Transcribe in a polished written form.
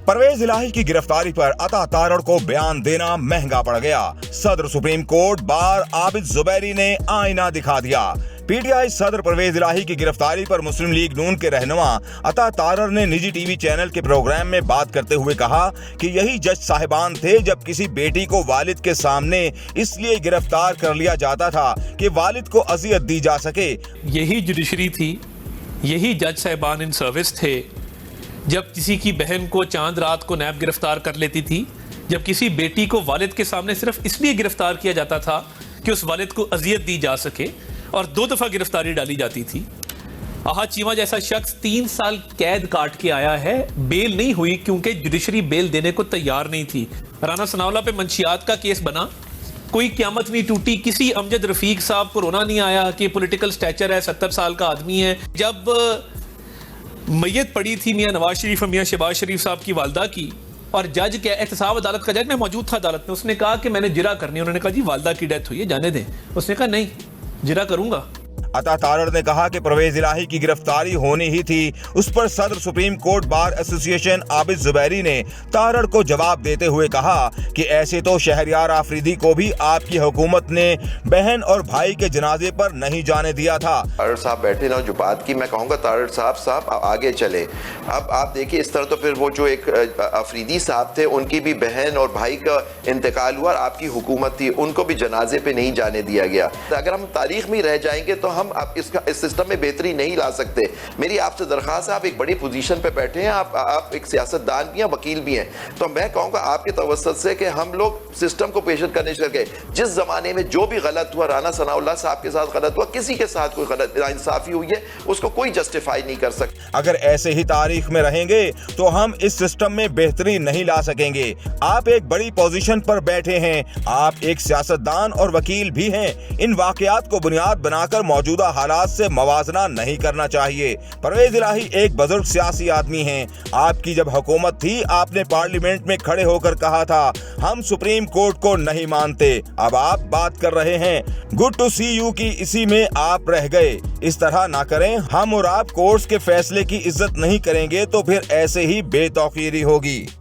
परवेज इलाही की गिरफ्तारी पर अता तारड़ को बयान देना महंगा पड़ गया। सदर supreme court bar Abid Zubairi ने आईना दिखा दिया। पीटीआई सदर परवेज इलाही की गिरफ्तारी पर मुस्लिम लीग नून के रहनुमा अता तारड़ ने निजी टीवी चैनल के प्रोग्राम में बात करते हुए कहा कि यही जज साहिबान थे जब किसी बेटी को वालिद के सामने इसलिए गिरफ्तार कर लिया जाता था कि वालिद को अजियत दी जा सके। यही जुडिशरी थी, यही जज साहिबान इन सर्विस थे जब किसी की बहन को चांद रात को नैब गिरफ्तार कर लेती थी, जब किसी बेटी को वालिद के सामने सिर्फ इसलिए गिरफ्तार किया जाता था कि उस वालिद को अजियत दी जा सके और 2 दफ़ा गिरफ्तारी डाली जाती थी। आहा चीमा जैसा शख्स 3 साल कैद काट के आया है, बेल नहीं हुई क्योंकि जुडिशरी बेल देने को तैयार नहीं थी। राना सनाउल्लाह पे मंशियात का केस बना, कोई क़यामत नहीं टूटी। किसी अमजद रफीक साहब को रोना नहीं आया कि पॉलिटिकल स्टैचर है, 70 साल का आदमी है। जब मैयत पड़ी थी मियां नवाज शरीफ और मियां शहबाज शरीफ साहब की वालदा की, और जज के एहतसाब अदालत का जज, मैं मौजूद था अदालत में, उसने कहा कि मैंने जिरा करनी है। उन्होंने कहा जी वालदा की डेथ हुई है, जाने दें। उसने कहा नहीं, जिरा करूंगा। अता तारड़ ने कहा कि परवेज इलाही की गिरफ्तारी होनी ही थी। उस पर सदर supreme court bar association Abid Zubairi ने तारड़ को जवाब देते हुए कहा कि ऐसे तो शहरयार आफरीदी को भी आपकी हुकूमत ने बहन और भाई के जनाजे पर नहीं जाने दिया था। तारड़ साहब बैठे ना, जो बात की, मैं कहूँगा तारड़ साहब आगे चले। अब आप देखिए इस तरह तो फिर वो जो एक अफरीदी साहब थे उनकी भी बहन और भाई का इंतकाल हुआ, आपकी हुकूमत थी, उनको भी जनाजे पे नहीं जाने दिया गया। अगर हम तारीख में रह जाएंगे तो हम आप इस सिस्टम में बेहतरी नहीं ला सकते। मेरी आपसे दरख्वास्त है, आप एक बड़ी पोजीशन पे बैठे हैं, आप एक सियासतदान भी हैं, वकील भी हैं, तो मैं कहूँगा आपके तवज्जुह से कि हम लोग सिस्टम को पेश करने के जिस जमाने में जो भी गलत हुआ, राना सनाउल्लाह साहब के साथ गलत हुआ, किसी के साथ कोई गलत नाइंसाफी हुई है, उसको कोई जस्टिफाई नहीं कर सकता। अगर ऐसे ही तारीख में रहेंगे तो हम इस सिस्टम में बेहतरी नहीं ला सकेंगे। आप एक बड़ी पोजीशन पर बैठे हैं, आप एक सियासतदान और वकील भी हैं। इन वाकयात को बुनियाद बनाकर मौजूदा हालात से मवाजना नहीं करना चाहिए। परवेज इलाही एक बुजुर्ग सियासी आदमी हैं। आपकी जब हुकूमत थी आपने पार्लियामेंट में खड़े होकर कहा था हम सुप्रीम कोर्ट को नहीं मानते। अब आप बात कर रहे हैं गुड टू सी यू की इसी में आप रह गए। इस तरह ना करें। हम और आप कोर्ट्स के फैसले की इज्जत नहीं करेंगे तो फिर ऐसे ही बेतौकीरी होगी।